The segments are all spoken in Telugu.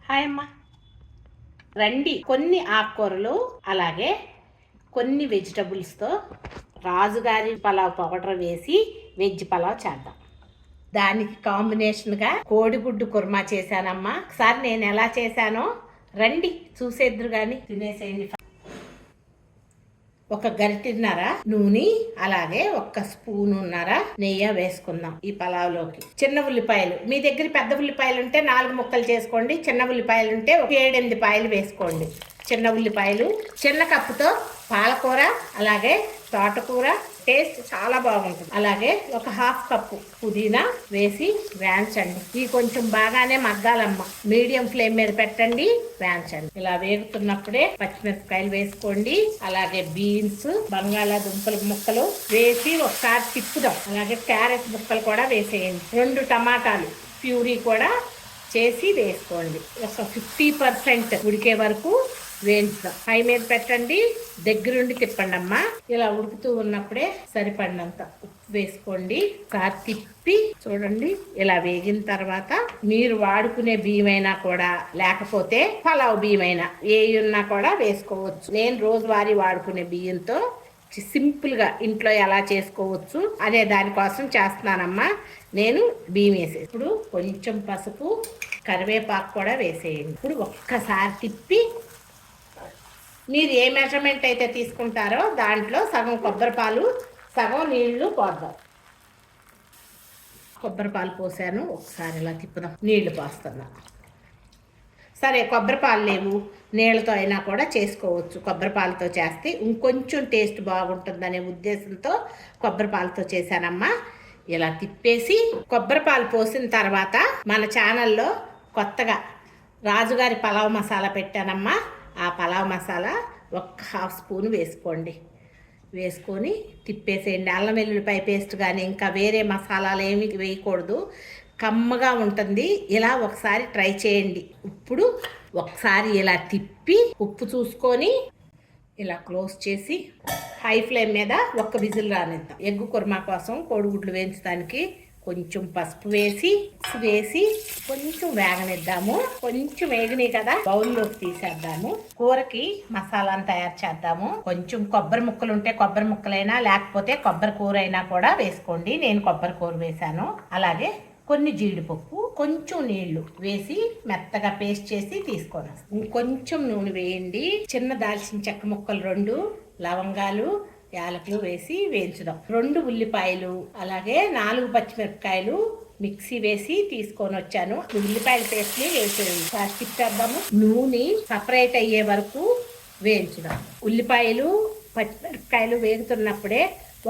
హాయ్ అమ్మ, రండి. కొన్ని ఆకుకూరలు అలాగే కొన్ని వెజిటబుల్స్తో రాజుగారి పలావ్ పౌడర్ వేసి వెజ్ పలావ్ చేద్దాం. దానికి కాంబినేషన్గా కోడిగుడ్డు కుర్మా చేశానమ్మా. ఒకసారి నేను ఎలా చేశానో రండి చూసేద్దరు కానీ తినేసేయండి. ఒక గరిటెన్నర నూనె అలాగే ఒక్క స్పూనున్నర నెయ్యి వేసుకుందాం ఈ పలావ్లోకి. చిన్న ఉల్లిపాయలు, మీ దగ్గర పెద్ద ఉల్లిపాయలు ఉంటే 4 ముక్కలు చేసుకోండి. చిన్న ఉల్లిపాయలు ఉంటే ఒక 7-8 పాయలు వేసుకోండి. చిన్న ఉల్లిపాయలు, చిన్న కప్పుతో పాలకూర అలాగే తోటకూర టేస్ట్ చాలా బాగుంటుంది. అలాగే ఒక 1/2 కప్పు పుదీనా వేసి వేయించండి. ఇవి కొంచెం బాగానే మగ్గాలమ్మ. మీడియం ఫ్లేమ్ మీద పెట్టండి, వేయించండి. ఇలా వేగుతున్నప్పుడే పచ్చిమిరపకాయలు వేసుకోండి. అలాగే బీన్స్, బంగాళాదుంపల ముక్కలు వేసి ఒకసారి తిప్పుదాం. అలాగే క్యారెట్ ముక్కలు కూడా వేసేయండి. 2 టమాటాలు ప్యూరీ కూడా చేసి వేసుకోండి. ఒక 50% ఉడికే వరకు వేయించుదాం. హై మీద పెట్టండి, దగ్గరుండి తిప్పండి అమ్మా. ఇలా ఉడుకుతూ ఉన్నప్పుడే సరిపడినంత ఉప్పు వేసుకోండి. ఒకసారి తిప్పి చూడండి. ఇలా వేగిన తర్వాత మీరు వాడుకునే బియ్యమైనా కూడా లేకపోతే పలావ్ బియ్యమైనా ఏ ఉన్నా కూడా వేసుకోవచ్చు. నేను రోజువారీ వాడుకునే బియ్యంతో సింపుల్గా ఇంట్లో ఎలా చేసుకోవచ్చు అనే దానికోసం చేస్తున్నానమ్మా. నేను బియ్యం వేసేసి ఇప్పుడు కొంచెం పసుపు, కరివేపాకు కూడా వేసేయండి. ఇప్పుడు ఒక్కసారి తిప్పి మీరు ఏ మెజర్మెంట్ అయితే తీసుకుంటారో దాంట్లో సగం కొబ్బరి పాలు, సగం నీళ్లు పోద్దాం. కొబ్బరి పాలు పోసాను, ఒకసారి ఇలా తిప్పుదాం. నీళ్లు పోస్తున్నా. సరే, కొబ్బరి పాలు లేవు, నీళ్ళతో అయినా కూడా చేసుకోవచ్చు. కొబ్బరి పాలతో చేస్తే ఇంకొంచెం టేస్ట్ బాగుంటుందనే ఉద్దేశంతో కొబ్బరి పాలతో చేశానమ్మా. ఇలా తిప్పేసి కొబ్బరి పాలు పోసిన తర్వాత మన ఛానల్లో కొత్తగా రాజుగారి పలావ్ మసాలా పెట్టానమ్మా. ఆ పలావ్ మసాలా ఒక 1/2 స్పూన్ వేసుకోండి. వేసుకొని తిప్పేసేయండి. అల్లం వెల్లుల్లిపాయ పేస్ట్ కానీ ఇంకా వేరే మసాలాలు ఏమి వేయకూడదు. కమ్మగా ఉంటుంది. ఇలా ఒకసారి ట్రై చేయండి. ఇప్పుడు ఒకసారి ఇలా తిప్పి ఉప్పు చూసుకొని ఇలా క్లోజ్ చేసి హై ఫ్లేమ్ మీద ఒక్క విజిల్ రానిద్దాం. ఎగ్గు కుర్మా కోసం కోడిగుడ్లు వేయించడానికి కొంచెం పసుపు వేసి కొంచెం వేగనిద్దాము. కొంచెం వేగినాయి కదా, బౌల్లోకి తీసేద్దాము. కూరకి మసాలాను తయారు చేద్దాము. కొంచెం కొబ్బరి ముక్కలు ఉంటే కొబ్బరి ముక్కలైనా లేకపోతే కొబ్బరి కూర అయినా కూడా వేసుకోండి. నేను కొబ్బరి కూర వేసాను. అలాగే కొన్ని జీడిపప్పు, కొంచెం నీళ్లు వేసి మెత్తగా పేస్ట్ చేసి తీసుకొని కొంచెం నూనె వేయండి. చిన్న దాల్చిన చెక్క ముక్కలు 2, లవంగాలు, యాలకులు వేసి వేయించుదాం. 2 ఉల్లిపాయలు అలాగే 4 పచ్చిమిరపకాయలు మిక్సీ వేసి తీసుకొని వచ్చాను. ఉల్లిపాయల పేస్ట్ ని వేసేయండి. తిప్పేద్దాము. నూనె సపరేట్ అయ్యే వరకు వేయించుదాం. ఉల్లిపాయలు పచ్చిమిరపకాయలు వేగుతున్నప్పుడే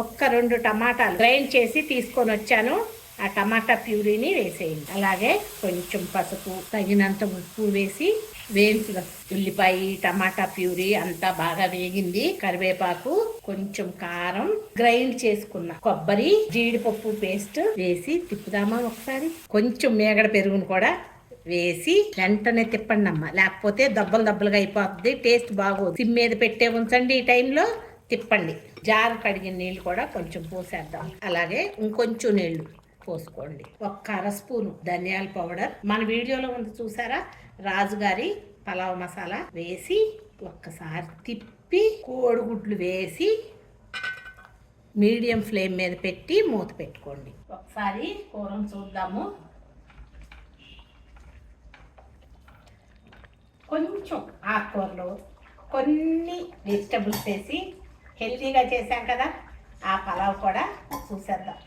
ఒక్క 2 టమాటాలు గ్రైండ్ చేసి తీసుకొని వచ్చాను. ఆ టమాటా ప్యూరీని వేసేయండి. అలాగే కొంచెం పసుపు, తగినంత ఉప్పు వేసి వేయించుదాం. ఉల్లిపాయ, టమాటా ప్యూరీ అంతా బాగా వేగింది. కరివేపాకు, కొంచెం కారం, గ్రైండ్ చేసుకున్న కొబ్బరి, జీడిపప్పు పేస్ట్ వేసి తిప్పుదామా ఒకసారి. కొంచెం మేగడ పెరుగును కూడా వేసి వెంటనే తిప్పండి అమ్మ, లేకపోతే దబ్బలుగా అయిపోతుంది. టేస్ట్ బాగోదు. సిమ్ మీద పెట్టే ఉంచండి. ఈ టైంలో తిప్పండి. జారు కడిగిన నీళ్ళు కూడా కొంచెం పోసేద్దాం. అలాగే ఇంకొంచెం నీళ్లు పోసుకోండి. ఒక్క 1/2 స్పూను ధనియాల పౌడర్, మన వీడియోలో ఉంది చూసారా, రాజుగారి పలావ్ మసాలా వేసి ఒక్కసారి తిప్పి కోడిగుడ్లు వేసి మీడియం ఫ్లేమ్ మీద పెట్టి మూత పెట్టుకోండి. ఒకసారి కూరను చూద్దాము. కొంచెం ఆకుకూరలు, కొన్ని వెజిటబుల్స్ వేసి హెల్తీగా చేశాం కదా, ఆ పలావ్ కూడా చూసేద్దాం.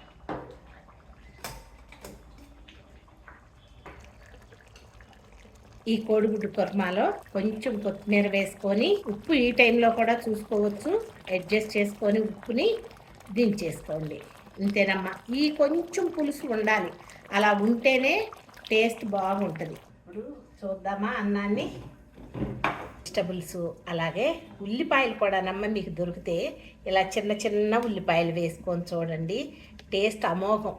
ఈ కోడిగుడ్డు కుర్మాలో కొంచెం కొత్తిమీర వేసుకొని, ఉప్పు ఈ టైంలో కూడా చూసుకోవచ్చు, అడ్జస్ట్ చేసుకొని ఉప్పుని దించేసుకోండి. అంతేనమ్మా. ఈ కొంచెం పులుసు ఉండాలి, అలా ఉంటేనే టేస్ట్ బాగుంటుంది. ఇప్పుడు చూద్దామా అన్నాన్ని. వెజిటబుల్స్ అలాగే ఉల్లిపాయలు కూడా నమ్మ మీకు దొరికితే ఇలా చిన్న ఉల్లిపాయలు వేసుకొని చూడండి. టేస్ట్ అమోఘం.